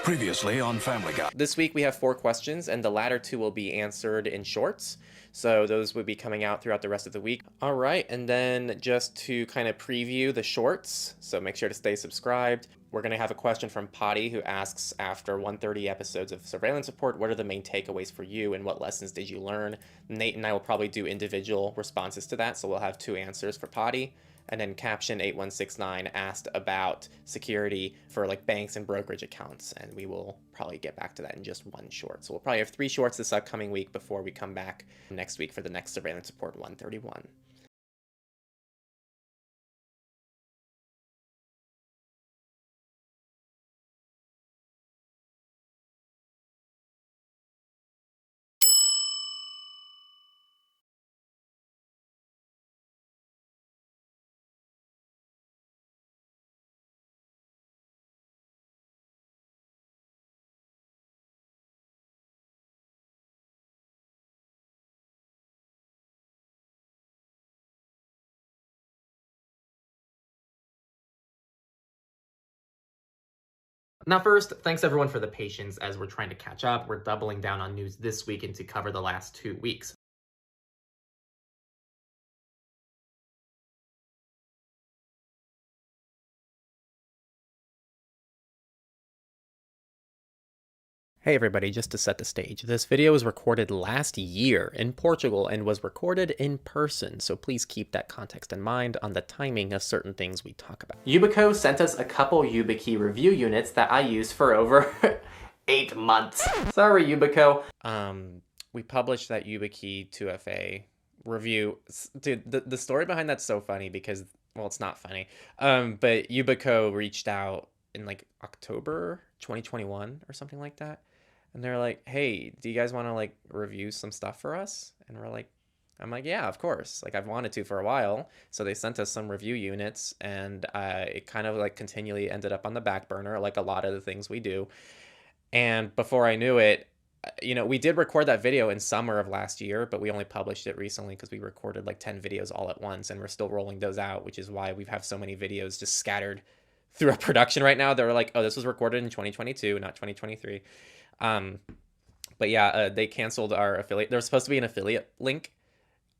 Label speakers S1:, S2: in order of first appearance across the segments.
S1: Previously on Family Guy.
S2: This week we have 4 questions, and the latter 2 will be answered in shorts. So those would be coming out throughout the rest of the week. All right, and then just to kind of preview the shorts, so make sure to stay subscribed. We're going to have a question from Potty who asks, after 130 episodes of Surveillance Report, what are the main takeaways for you and what lessons did you learn? Nate and I will probably do individual responses to that, so we'll have 2 answers for Potty. And then Caption 8169 asked about security for like banks and brokerage accounts, and we will probably get back to that in just 1 short. So we'll probably have 3 shorts this upcoming week before we come back next week for the next Surveillance Report 131. Now first, thanks everyone for the patience as we're trying to catch up. We're doubling down on news this week and to cover the last 2 weeks. Hey everybody, just to set the stage, this video was recorded last year in Portugal and was recorded in person, so please keep that context in mind on the timing of certain things we talk about. Yubico sent us a couple YubiKey review units that I used for over 8 months. Sorry, Yubico. We published that YubiKey 2FA review. Dude, the story behind that's so funny because, well, it's not funny, but Yubico reached out in like October 2021 or something like that. And they're like, hey, do you guys want to like review some stuff for us? And I'm like, yeah, of course. Like I've wanted to for a while. So they sent us some review units and it kind of like continually ended up on the back burner, like a lot of the things we do. And before I knew it, we did record that video in summer of last year, but we only published it recently because we recorded like 10 videos all at once and we're still rolling those out, which is why we have so many videos just scattered through a production right now. They're like, oh, this was recorded in 2022, not 2023. But yeah, they canceled our affiliate. There was supposed to be an affiliate link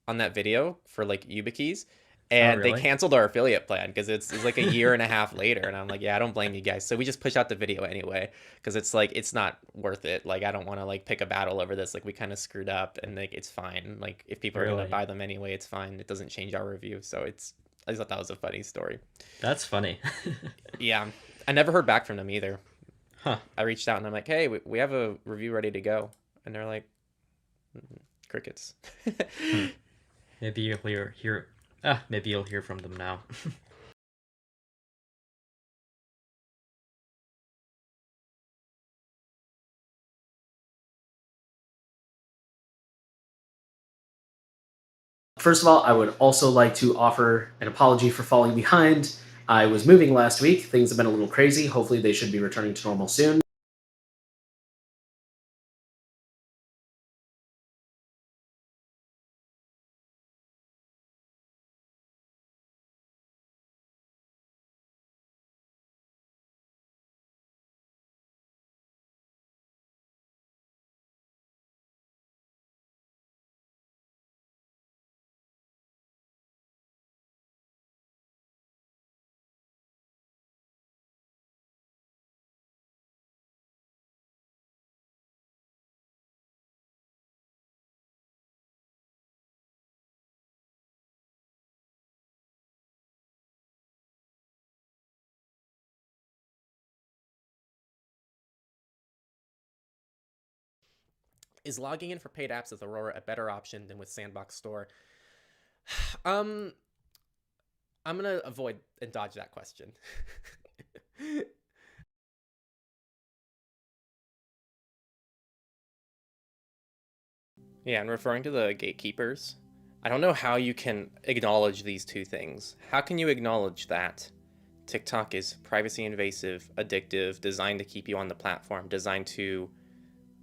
S2: on that video for like YubiKeys, and
S3: really?
S2: they canceled our affiliate plan because it's like a year and a half later. And I'm like, yeah, I don't blame you guys. So we just push out the video anyway because it's like it's not worth it. Like I don't want to like pick a battle over this. Like we kind of screwed up, and like it's fine. Like if people are gonna buy them anyway, it's fine. It doesn't change our review. So I just thought that was a funny story.
S3: That's funny.
S2: Yeah, I never heard back from them either.
S3: Huh.
S2: I reached out and I'm like, hey, we have a review ready to go. And they're like, crickets.
S3: Maybe you'll maybe you'll hear from them now.
S4: First of all, I would also like to offer an apology for falling behind. I was moving last week. Things have been a little crazy. Hopefully they should be returning to normal soon.
S2: Is logging in for paid apps with Aurora a better option than with Sandbox Store? I'm gonna avoid and dodge that question. Yeah, and referring to the gatekeepers, I don't know how you can acknowledge these 2 things. How can you acknowledge that TikTok is privacy invasive, addictive, designed to keep you on the platform, designed to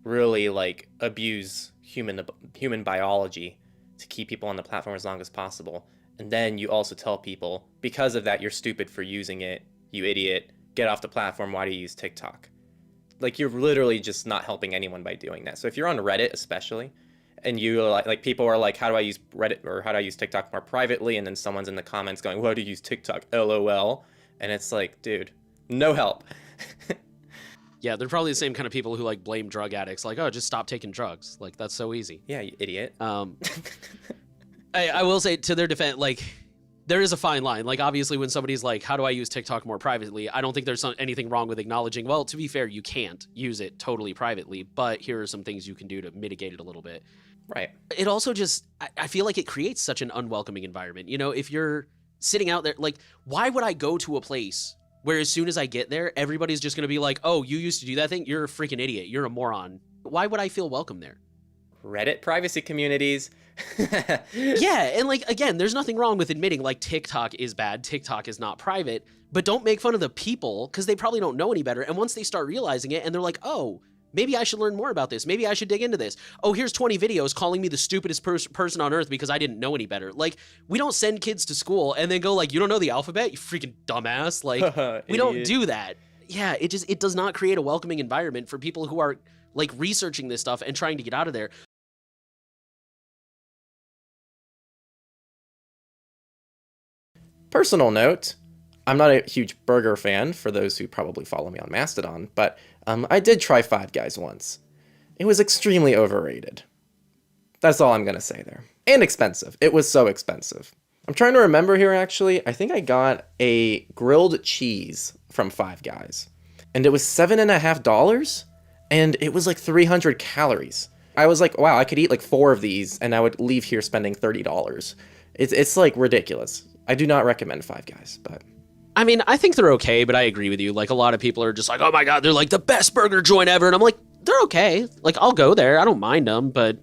S2: really like abuse human biology to keep people on the platform as long as possible, and then you also tell people because of that you're stupid for using it, you idiot, get off the platform, why do you use TikTok? like you're literally just not helping anyone by doing that. So if you're on Reddit especially, and you like people are like, how do I use Reddit or how do I use TikTok more privately? And then someone's in the comments going, well, how do you use TikTok? LOL. And it's like, dude, no help.
S1: Yeah, they're probably the same kind of people who like blame drug addicts, like, oh, just stop taking drugs. Like, that's so easy.
S2: Yeah, you idiot.
S1: I will say, to their defense, like, there is a fine line. Like, obviously, when somebody's like, how do I use TikTok more privately? I don't think there's anything wrong with acknowledging, well, to be fair, you can't use it totally privately, but here are some things you can do to mitigate it a little bit.
S2: Right.
S1: It also just, I feel like it creates such an unwelcoming environment. You know, if you're sitting out there, like, why would I go to a place where as soon as I get there, everybody's just going to be like, oh, you used to do that thing? You're a freaking idiot. You're a moron. Why would I feel welcome there?
S2: Reddit privacy communities.
S1: Yeah, and like, again, there's nothing wrong with admitting like TikTok is bad, TikTok is not private, but don't make fun of the people because they probably don't know any better. And once they start realizing it and they're like, oh, maybe I should learn more about this. Maybe I should dig into this. Oh, here's 20 videos calling me the stupidest person on earth because I didn't know any better. Like, we don't send kids to school and then go like, you don't know the alphabet, you freaking dumbass. Like, we don't do that. Yeah, it does not create a welcoming environment for people who are like researching this stuff and trying to get out of there.
S2: Personal note, I'm not a huge burger fan for those who probably follow me on Mastodon, but I did try Five Guys once. It was extremely overrated. That's all I'm going to say there. And expensive. It was so expensive. I'm trying to remember here, actually. I think I got a grilled cheese from Five Guys. And it was $7.50, and it was like 300 calories. I was like, wow, I could eat like 4 of these, and I would leave here spending $30. It's like ridiculous. I do not recommend Five Guys, but...
S1: I mean, I think they're okay, but I agree with you. Like, a lot of people are just like, oh my God, they're like the best burger joint ever. And I'm like, they're okay. Like, I'll go there. I don't mind them, but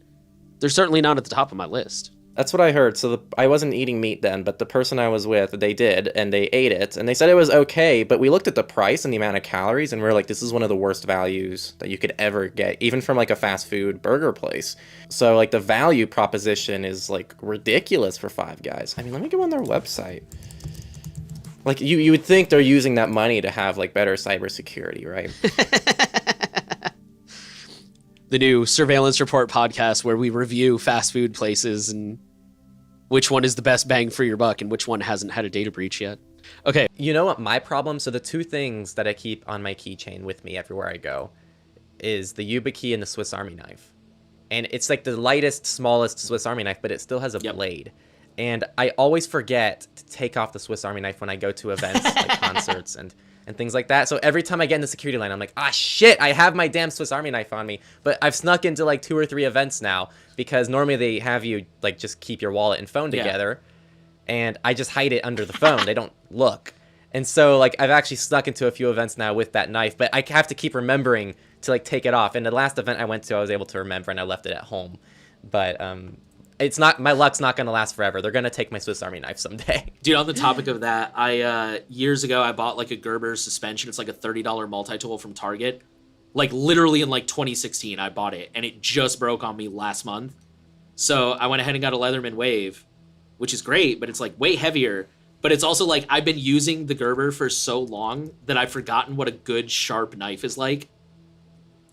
S1: they're certainly not at the top of my list.
S2: That's what I heard. So I wasn't eating meat then, but the person I was with, they did, and they ate it, and they said it was okay, but we looked at the price and the amount of calories, and we were like, this is one of the worst values that you could ever get, even from like a fast food burger place. So like the value proposition is like ridiculous for Five Guys. I mean, let me go on their website. Like you would think they're using that money to have like better cybersecurity, right?
S1: The new Surveillance Report podcast where we review fast food places and which one is the best bang for your buck and which one hasn't had a data breach yet. Okay.
S2: You know what my problem? So the 2 things that I keep on my keychain with me everywhere I go is the Yuba key and the Swiss Army knife. And it's like the lightest, smallest Swiss Army knife, but it still has a blade. And I always forget to take off the Swiss Army knife when I go to events like concerts and things like that. So every time I get in the security line, I'm like, ah, shit, I have my damn Swiss Army knife on me. But I've snuck into like 2 or 3 events now because normally they have you like just keep your wallet and phone together. And I just hide it under the phone. They don't look. And so like I've actually snuck into a few events now with that knife, but I have to keep remembering to like take it off. And the last event I went to, I was able to remember and I left it at home. But it's not, my luck's not going to last forever. They're going to take my Swiss Army knife someday.
S1: Dude, on the topic of that, I years ago I bought like a Gerber suspension. It's like a $30 multi-tool from Target. Like literally in like 2016 I bought it and it just broke on me last month. So I went ahead and got a Leatherman Wave, which is great, but it's like way heavier. But it's also like I've been using the Gerber for so long that I've forgotten what a good sharp knife is like.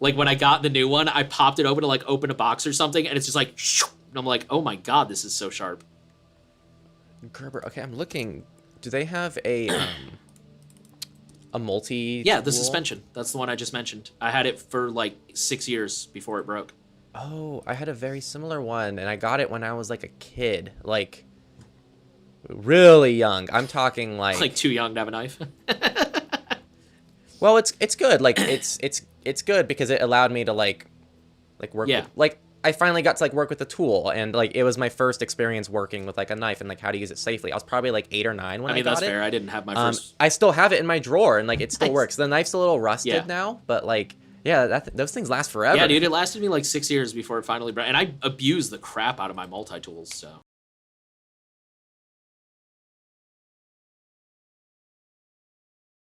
S1: Like when I got the new one, I popped it open to like open a box or something and it's just like, and I'm like, oh my God, this is so sharp.
S2: Gerber, okay, I'm looking. Do they have a multi?
S1: Yeah, the suspension. That's the one I just mentioned. I had it for like 6 years before it broke.
S2: Oh, I had a very similar one, and I got it when I was like a kid, like really young. I'm talking like
S1: too young to have a knife.
S2: Well, it's good. Like it's good because it allowed me to like work with, like I finally got to like work with the tool, and like it was my first experience working with like a knife and like how to use it safely. I was probably like 8 or 9 when I got it.
S1: I mean, that's fair. I didn't have my first.
S2: I still have it in my drawer, and like it still works. The knife's a little rusted now, but like yeah, those things last forever.
S1: Yeah, dude, it lasted me like 6 years before it finally broke, and I abused the crap out of my multi-tools. So